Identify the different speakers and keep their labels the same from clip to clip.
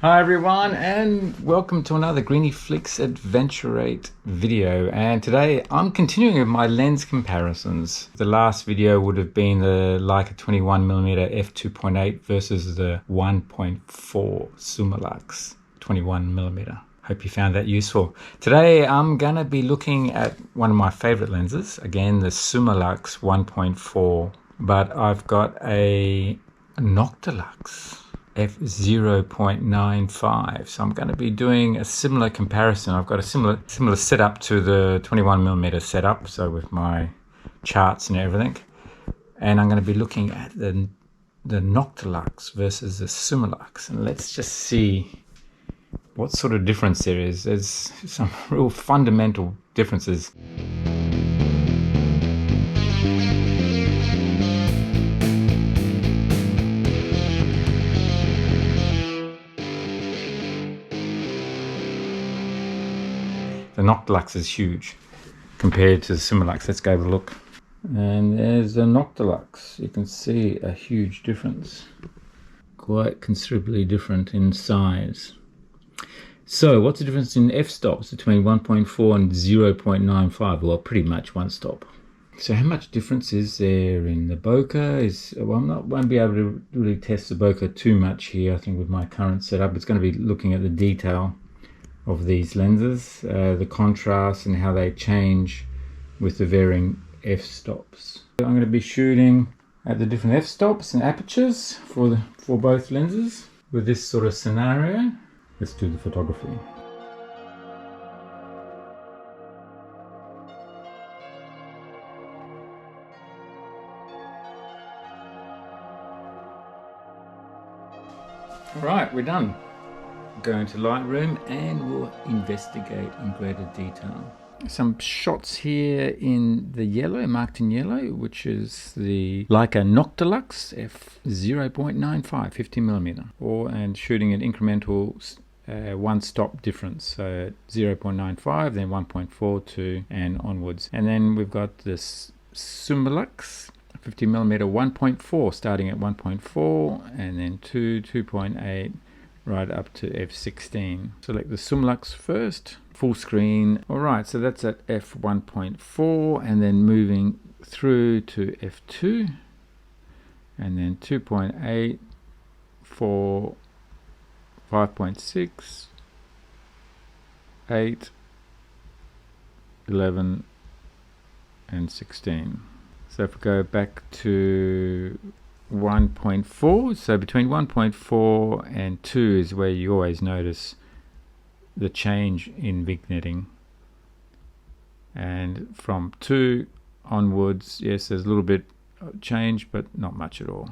Speaker 1: Hi everyone, and welcome to another Griniflix Adventure 8 video. And today I'm continuing with my lens comparisons. The last video would have been the Leica 21mm f2.8 versus the 1.4 Summilux 21mm. Hope you found that useful. Today I'm gonna be looking at one of my favorite lenses, again the Summilux 1.4, but I've got a Noctilux f0.95, so I'm going to be doing a similar comparison. I've got a similar setup to the 21mm setup, so with my charts and everything, and I'm going to be looking at the Noctilux versus the Summilux, and let's just see what sort of difference there is. There's some real fundamental differences. The Noctilux is huge compared to the Summilux. Let's go have a look. And there's the Noctilux. You can see a huge difference. Quite considerably different in size. So what's the difference in f-stops between 1.4 and 0.95? Well, pretty much one stop. So how much difference is there in the bokeh? Well, won't be able to really test the bokeh too much here. I think with my current setup, it's going to be looking at the detail of these lenses, the contrast and how they change with the varying f-stops. I'm going to be shooting at the different f-stops and apertures for both lenses with this sort of scenario. Let's do the photography. Alright, we're done. Go into Lightroom and we'll investigate in greater detail. Some shots here in the yellow, marked in yellow, which is the Leica Noctilux f0.95 50mm, and shooting an incremental one stop difference, so 0.95, then 1.4, 2 and onwards. And then we've got this Summilux 50mm 1.4, starting at 1.4 and then 2, 2.8, right up to f16. Select the Summilux first, full screen. Alright, so that's at f1.4 and then moving through to f2 and then 2.8, 4, 5.6, 8, 11 and 16. So if we go back to 1.4, so between 1.4 and 2 is where you always notice the change in vignetting, and from 2 onwards, yes, there's a little bit of change, but not much at all.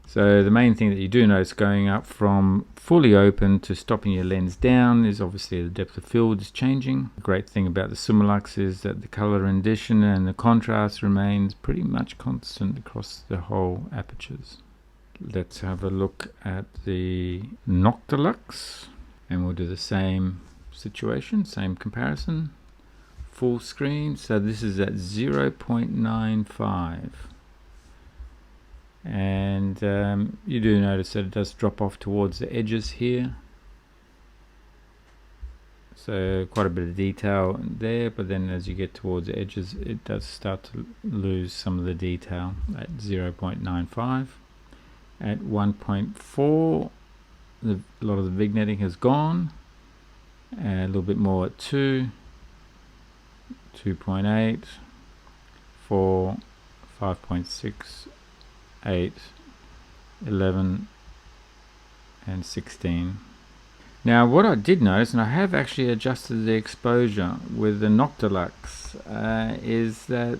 Speaker 1: So the main thing that you do notice going up from fully open to stopping your lens down is obviously the depth of field is changing. The great thing about the Summilux is that the color rendition and the contrast remains pretty much constant across the whole apertures. Let's have a look at the Noctilux and we'll do the same situation, same comparison. Full screen, so this is at 0.95. And you do notice that it does drop off towards the edges here, so quite a bit of detail there, but then as you get towards the edges it does start to lose some of the detail at 0.95. At 1.4 a lot of the vignetting has gone, a little bit more at 2, 2.8, 4, 5.6, 8, 11 and 16. Now what I did notice, and I have actually adjusted the exposure with the Noctilux, is that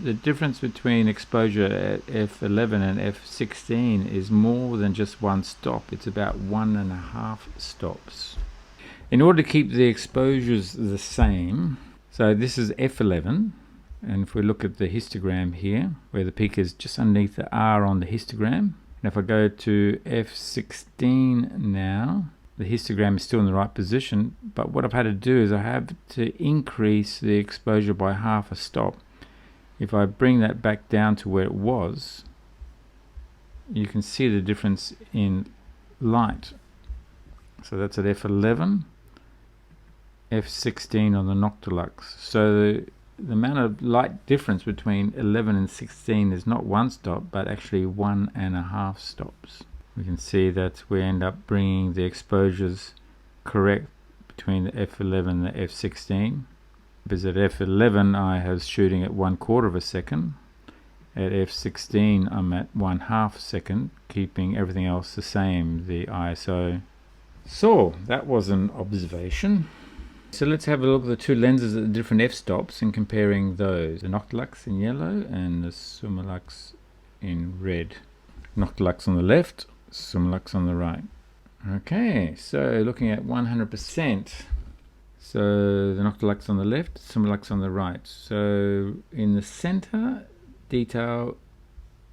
Speaker 1: the difference between exposure at f11 and f16 is more than just one stop. It's about 1.5 stops. In order to keep the exposures the same, so this is f11, and if we look at the histogram here, where the peak is just underneath the R on the histogram, and if I go to f16 now, the histogram is still in the right position, but what I've had to do is I have to increase the exposure by half a stop. If I bring that back down to where it was, you can see the difference in light. So that's at f11, f16 on the Noctilux. So the amount of light difference between 11 and 16 is not one stop, but actually 1.5 stops. We can see that we end up bringing the exposures correct between the f11 and the f16. Because at f11 I was shooting at 1/4 of a second. At f16 I'm at 1/2 second, keeping everything else the same, the ISO. So that was an observation. So let's have a look at the two lenses at the different f-stops and comparing those. The Noctilux in yellow and the Summilux in red. Noctilux on the left, Summilux on the right. Okay, so looking at 100%. So the Noctilux on the left, Summilux on the right. So in the center, detail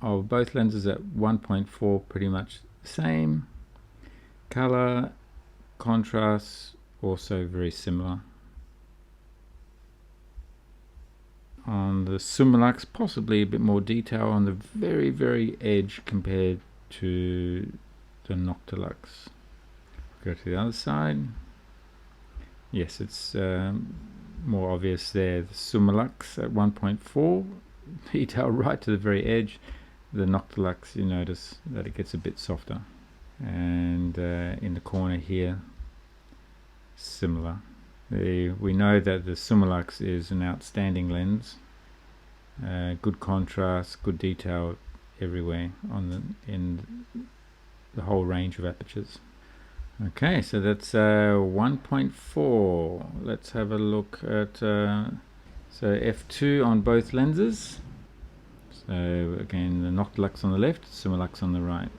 Speaker 1: of both lenses at 1.4 pretty much the same. Color, contrast, also very similar. On the Summilux, possibly a bit more detail on the very edge compared to the Noctilux. Go to the other side. Yes, it's more obvious there. The Summilux at 1.4, detail right to the very edge. The Noctilux, you notice that it gets a bit softer. And in the corner here, similar. We know that the Summilux is an outstanding lens. Good contrast, good detail everywhere in the whole range of apertures. Okay, so that's 1.4. Let's have a look at so f2 on both lenses. So again, the Noctilux on the left, Summilux on the right.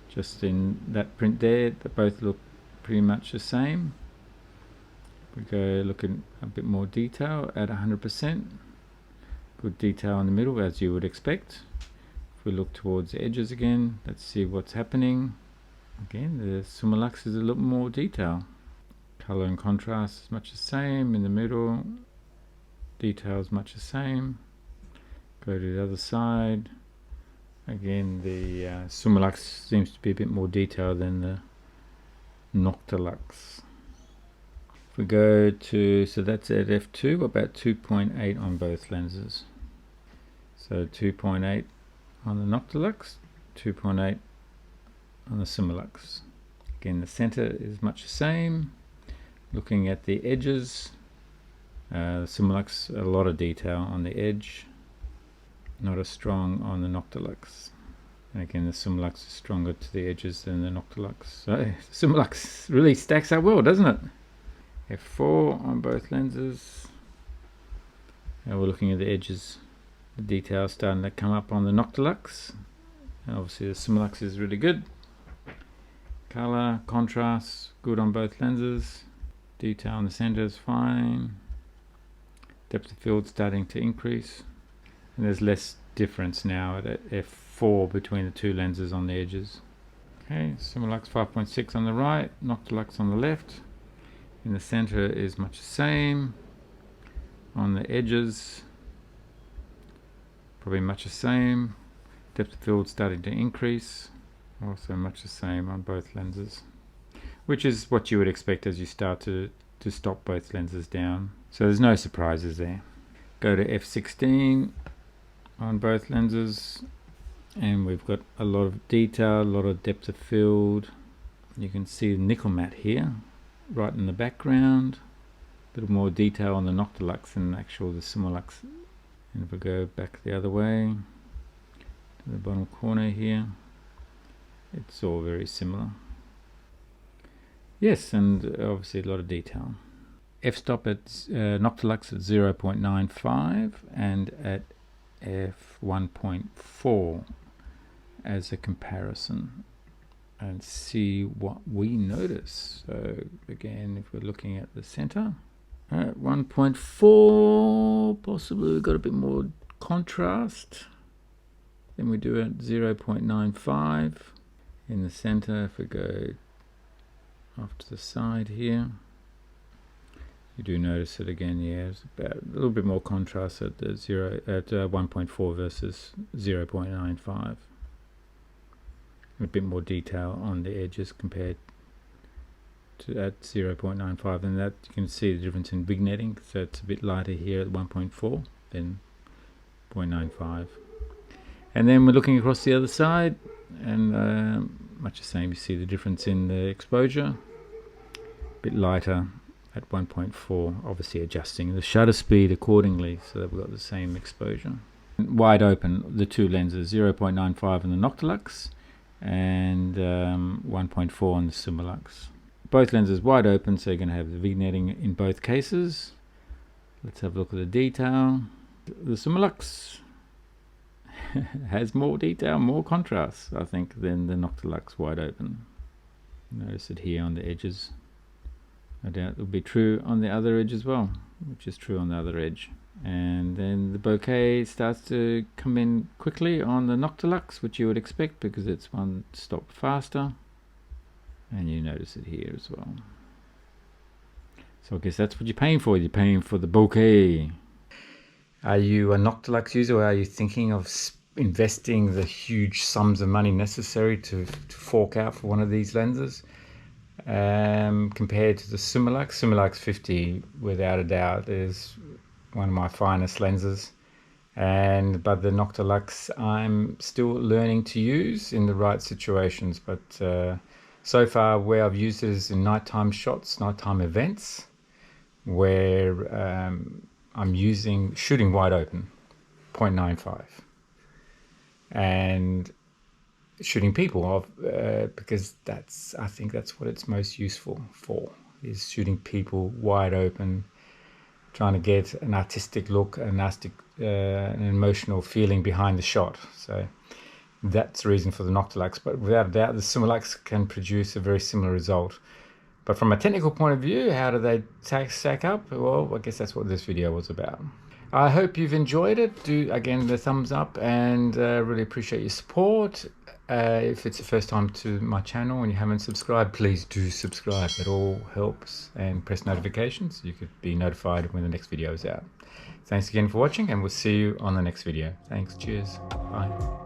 Speaker 1: Just in that print there, they both look pretty much the same. We go look at a bit more detail at 100%. Good detail in the middle, as you would expect. If we look towards the edges again, let's see what's happening. Again, the Summilux is a little more detail. Color and contrast is much the same. In the middle, detail is much the same. Go to the other side. Again, the Summilux seems to be a bit more detailed than the Noctilux. If we go to, so that's at f2, about 2.8 on both lenses. So 2.8 on the Noctilux, 2.8 on the Summilux. Again, the center is much the same. Looking at the edges, the Summilux, a lot of detail on the edge, not as strong on the Noctilux. And again, the Summilux is stronger to the edges than the Noctilux. So the Summilux really stacks up well, doesn't it? f4 on both lenses. Now we're looking at the edges. The detail starting to come up on the Noctilux. And obviously the Summilux is really good. Color, contrast, good on both lenses. Detail in the center is fine. Depth of field starting to increase. And there's less difference now at f4 between the two lenses on the edges. Okay, Summilux 5.6 on the right, Noctilux on the left. In the center is much the same. On the edges, probably much the same. Depth of field starting to increase. Also much the same on both lenses, which is what you would expect as you start to stop both lenses down. So there's no surprises there. Go to f16 on both lenses, and we've got a lot of detail, a lot of depth of field. You can see the nickel matte here, right in the background. A little more detail on the Noctilux than the Summilux. And if we go back the other way to the bottom corner here, it's all very similar. Yes, and obviously a lot of detail. F-stop at Noctilux at 0.95 and at f1.4 as a comparison, and see what we notice. So again, if we're looking at the center, at 1.4, possibly we've got a bit more contrast than we do at 0.95. In the center, if we go off to the side here, you do notice it again. Yeah, it's about a little bit more contrast at the 1.4 versus 0.95. a bit more detail on the edges compared to at 0.95, and that you can see the difference in vignetting. So it's a bit lighter here at 1.4 than 0.95. And then we're looking across the other side, and much the same. You see the difference in the exposure, a bit lighter at 1.4, obviously adjusting the shutter speed accordingly so that we've got the same exposure. Wide open, the two lenses, 0.95 on the Noctilux and 1.4 on the Summilux. Both lenses wide open, so you're going to have the vignetting in both cases. Let's have a look at the detail. The Summilux has more detail, more contrast, I think, than the Noctilux wide open. Notice it here on the edges. No doubt it will be true on the other edge as well, which is true on the other edge. And then the bokeh starts to come in quickly on the Noctilux, which you would expect because it's one stop faster. And you notice it here as well. So I guess that's what you're paying for. You're paying for the bokeh. Are you a Noctilux user, or are you thinking of investing the huge sums of money necessary to fork out for one of these lenses? Compared to the Summilux, Summilux 50 without a doubt is one of my finest lenses, but the Noctilux I'm still learning to use in the right situations. But so far where I've used it is in nighttime shots, nighttime events, where I'm shooting wide open, 0.95, and shooting people because I think that's what it's most useful for, is shooting people wide open, trying to get an artistic look, an emotional feeling behind the shot. So that's the reason for the Noctilux, but without a doubt the Summilux can produce a very similar result. But from a technical point of view, how do they stack up? Well, I guess that's what this video was about. I hope you've enjoyed it. Do, again, the thumbs up, and really appreciate your support. If it's the first time to my channel and you haven't subscribed, please do subscribe. It all helps. And press notifications so you could be notified when the next video is out. Thanks again for watching, and we'll see you on the next video. Thanks. Cheers. Bye.